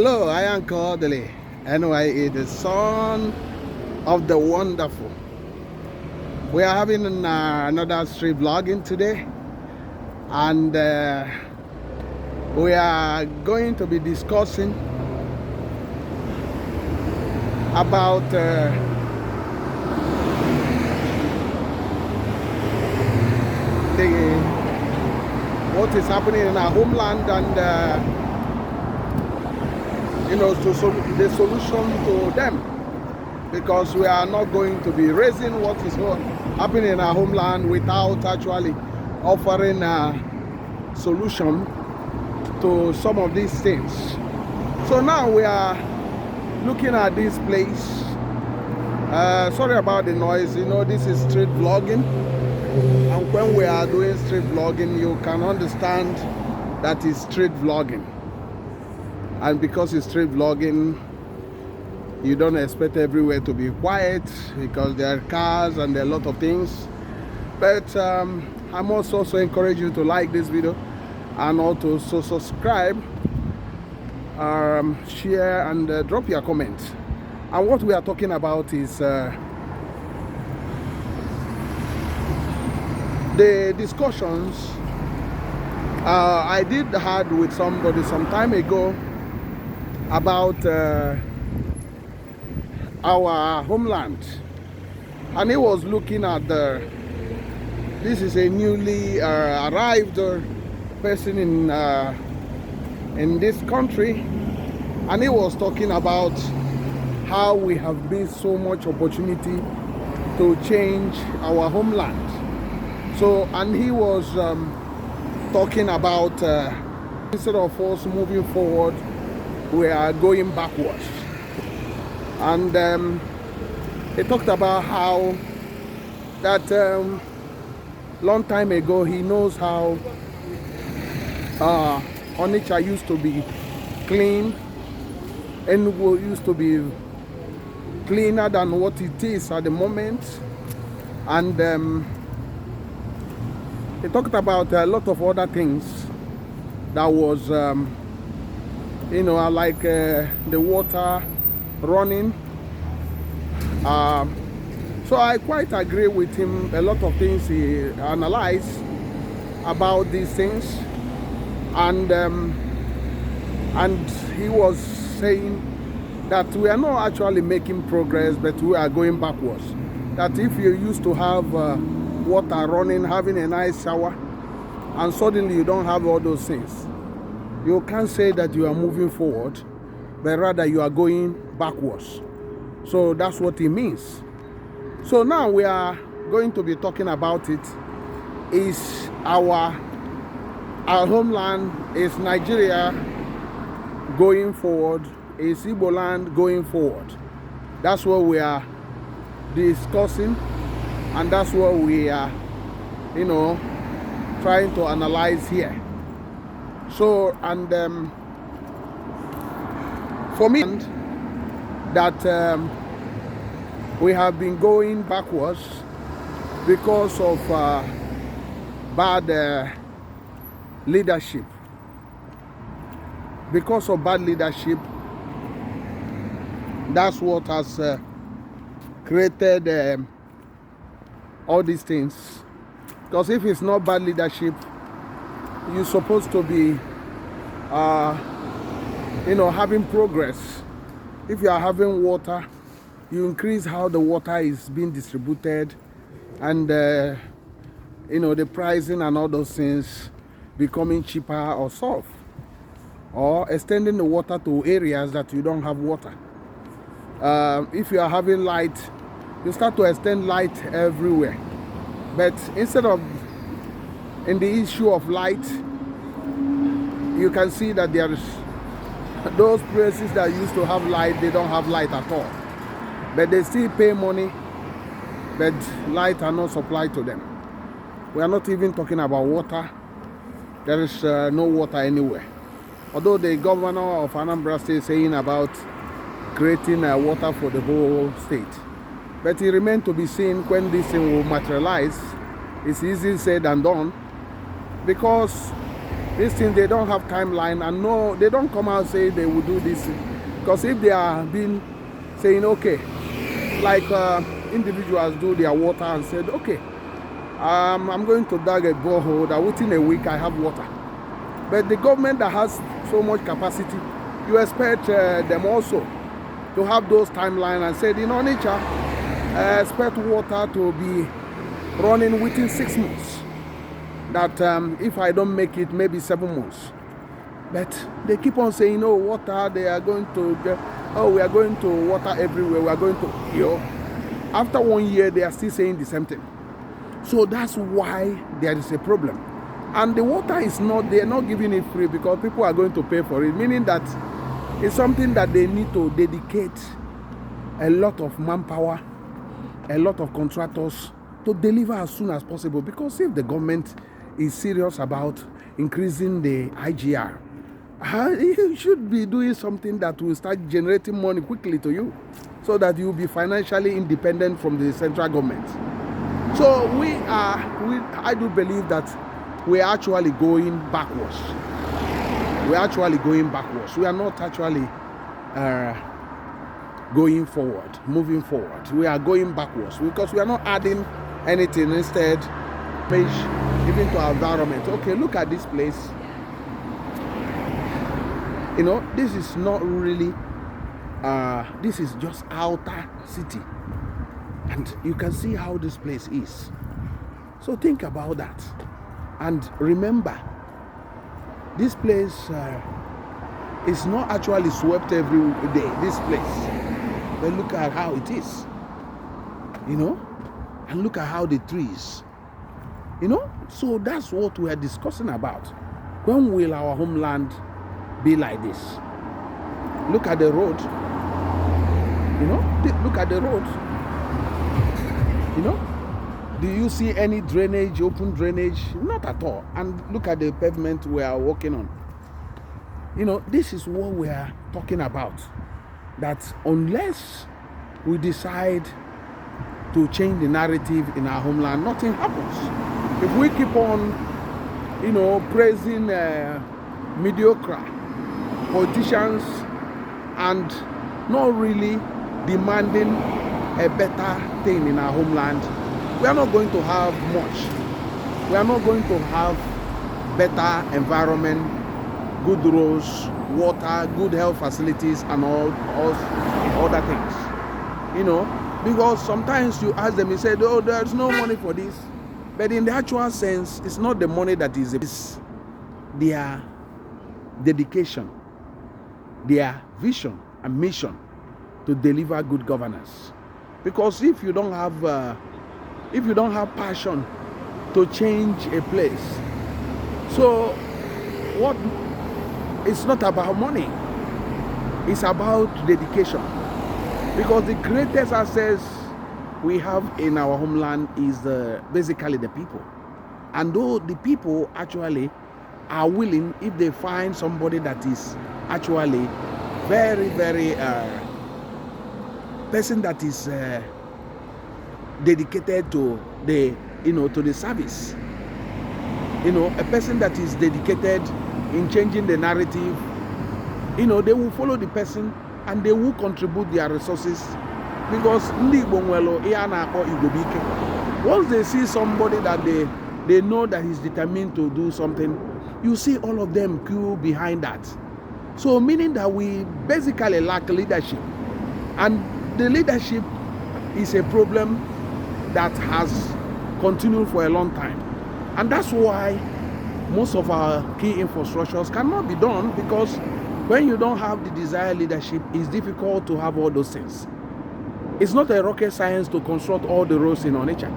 Hello, I am Kodili. Anyway, the son of the wonderful. We are having another street vlogging today, and we are going to be discussing about what is happening in our homeland and the solution to them, because we are not going to be raising what is happening in our homeland without actually offering a solution to some of these things. So now we are looking at this place. Sorry about the noise. This is street vlogging, and when we are doing street vlogging, you can understand that is street vlogging. And because it's street vlogging, you don't expect everywhere to be quiet, because there are cars and there are a lot of things. But I must also encourage you to like this video and also subscribe, share, and drop your comments. And what we are talking about is the discussions I did had with somebody some time ago about our homeland, and he was looking at this is a newly arrived person in this country, and he was talking about how we have missed so much opportunity to change our homeland. So, and he was talking about instead of us moving forward, we are going backwards. And he talked about how that long time ago he knows how Onitsha used to be clean, Enugu used to be cleaner than what it is at the moment. And he talked about a lot of other things that was like the water running. So I quite agree with him. A lot of things he analyzed about these things, and he was saying that we are not actually making progress, but we are going backwards. That if you used to have water running, having a nice shower, and suddenly you don't have all those things, you can't say that you are moving forward, but rather you are going backwards. So that's what it means. So now we are going to be talking about it. Is our homeland, is Nigeria going forward? Is Igboland going forward? That's what we are discussing, and that's what we are, trying to analyze here. So, and for me, that we have been going backwards because of bad leadership. Because of bad leadership, that's what has created all these things. Because if it's not bad leadership, you're supposed to be having progress. If you are having water, you increase how the water is being distributed, and the pricing and all those things becoming cheaper or solved, or extending the water to areas that you don't have water. If you are having light, you start to extend light everywhere. But instead of in the issue of light, you can see that there is those places that used to have light, they don't have light at all, but they still pay money, but light are not supplied to them. We are not even talking about water. There is no water anywhere, although the governor of Anambra State is saying about creating water for the whole state. But it remains to be seen when this thing will materialize. It's easy said than done, because These things, they don't have timeline, and no, they don't come out and say they will do this. Because if they are being saying, okay, like individuals do their water and said, okay, I'm going to dig a borehole that within a week I have water. But the government that has so much capacity, you expect them also to have those timelines and said, in Onitsha, expect water to be running within 6 months. That if I don't make it, maybe 7 months. But they keep on saying, oh, water, they are going to get, oh, we are going to water everywhere, we are going to, you know. After 1 year, they are still saying the same thing. So that's why there is a problem. And the water is not, they are not giving it free because people are going to pay for it, meaning that it's something that they need to dedicate a lot of manpower, a lot of contractors to deliver as soon as possible. Because if the government is serious about increasing the IGR, you should be doing something that will start generating money quickly to you so that you'll be financially independent from the central government. So I do believe that we're actually going backwards. We're actually going backwards. We are not actually going forward, moving forward. We are going backwards because we are not adding anything. Instead, page even to our environment. Okay, look at this place. You know, this is not really, this is just outer city. And you can see how this place is. So think about that. And remember, this place is not actually swept every day, this place. But look at how it is. You know? And look at how the trees. You know? So that's what we are discussing about. When will our homeland be like this? Look at the road. You know? Look at the road. You know? Do you see any drainage, open drainage? Not at all. And look at the pavement we are walking on. You know, this is what we are talking about. That unless we decide to change the narrative in our homeland, nothing happens. If we keep on, you know, praising mediocre politicians and not really demanding a better thing in our homeland, we are not going to have much. We are not going to have better environment, good roads, water, good health facilities, and all other things. You know, because sometimes you ask them, you say, oh, there's no money for this. But in the actual sense, it's not the money that is, it's their dedication, their vision and mission to deliver good governance. Because if you don't have passion to change a place, so what? It's not about money. It's about dedication. Because the greatest assets we have in our homeland is basically the people. And though the people actually are willing, if they find somebody that is actually very, very person that is dedicated to the, you know, to the service, you know, a person that is dedicated in changing the narrative, you know, they will follow the person and they will contribute their resources. Because once they see somebody that they know that he's determined to do something, you see all of them queue behind that. So meaning that we basically lack leadership, and the leadership is a problem that has continued for a long time. And that's why most of our key infrastructures cannot be done, because when you don't have the desired leadership, it's difficult to have all those things. It's not a rocket science to construct all the roads in Onitsha.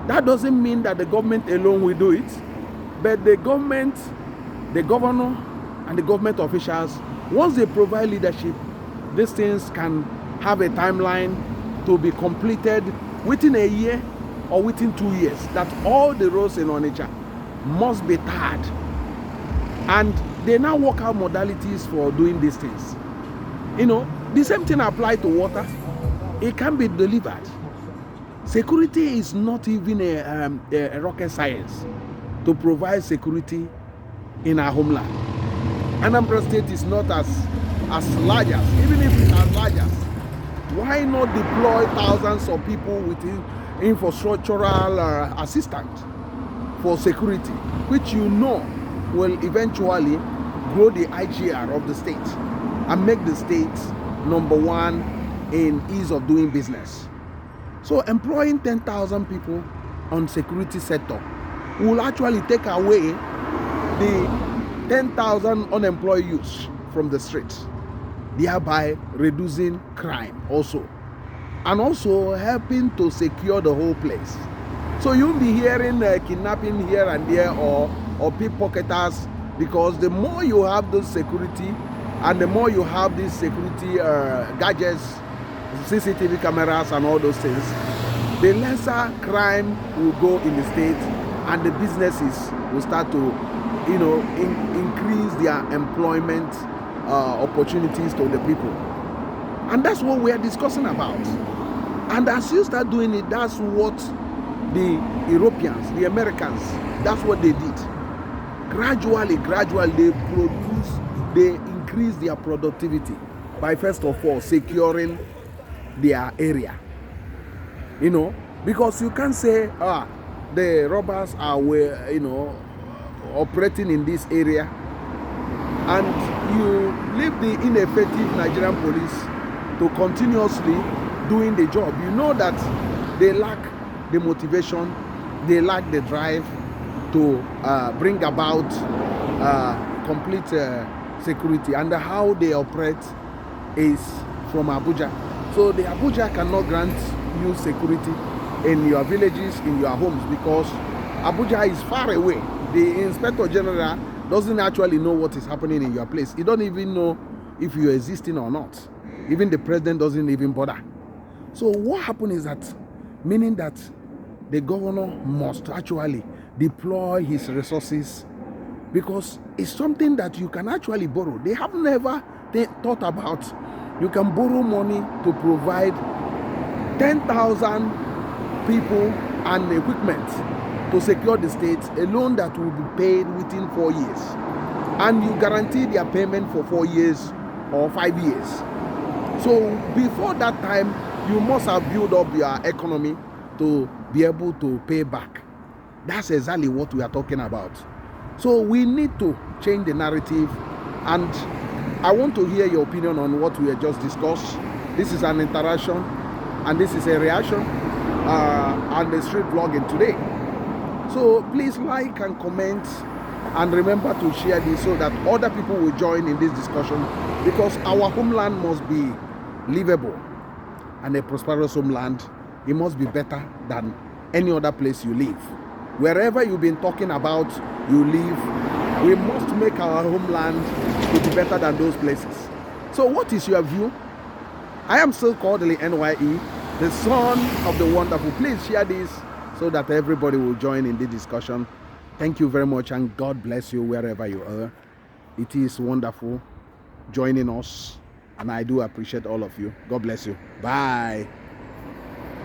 That doesn't mean that the government alone will do it, but the government, the governor, and the government officials, once they provide leadership, these things can have a timeline to be completed within a year or within 2 years, that all the roads in Onitsha must be tarred. And they now work out modalities for doing these things. You know, the same thing applies to water. It can be delivered. Security is not even a rocket science to provide security in our homeland. Anambra State is not as large as, even if it's as large as, why not deploy thousands of people with infrastructural assistance for security, which you know will eventually grow the IGR of the state and make the state #1 in ease of doing business. So employing 10,000 people on security sector will actually take away the 10,000 unemployed youths from the streets, thereby reducing crime also, and also helping to secure the whole place. So you'll be hearing kidnapping here and there or pickpocketers, because the more you have those security and the more you have these security gadgets, CCTV cameras and all those things, the lesser crime will go in the state and the businesses will start to, you know, increase their employment opportunities to the people. And that's what we are discussing about. And as you start doing it, that's what the Europeans, the Americans, that's what they did. Gradually they increase their productivity by first of all securing their area. You know, because you can't say, the robbers are, you know, operating in this area, and you leave the ineffective Nigerian police to continuously doing the job. You know that they lack the motivation, they lack the drive to bring about complete security, and how they operate is from Abuja. So the Abuja cannot grant you security in your villages, in your homes, because Abuja is far away. The Inspector General doesn't actually know what is happening in your place. He don't even know if you're existing or not. Even the president doesn't even bother. So what happened is that, meaning that the governor must actually deploy his resources, because it's something that you can actually borrow. They have never thought about you can borrow money to provide 10,000 people and equipment to secure the state, a loan that will be paid within 4 years, and you guarantee their payment for 4 years or 5 years. So before that time, you must have built up your economy to be able to pay back. That's exactly what we are talking about. So we need to change the narrative, and I want to hear your opinion on what we have just discussed. This is an interaction, and this is a reaction on the street vlogging today. So please like and comment, and remember to share this so that other people will join in this discussion, because our homeland must be livable, and a prosperous homeland, it must be better than any other place you live. Wherever you've been talking about you live, we must make our homeland to be better than those places. So what is your view? I am still Kodili-nye, the son of the wonderful. Please share this so that everybody will join in the discussion. Thank you very much, and God bless you wherever you are. It is wonderful joining us, and I do appreciate all of you. God bless you. Bye.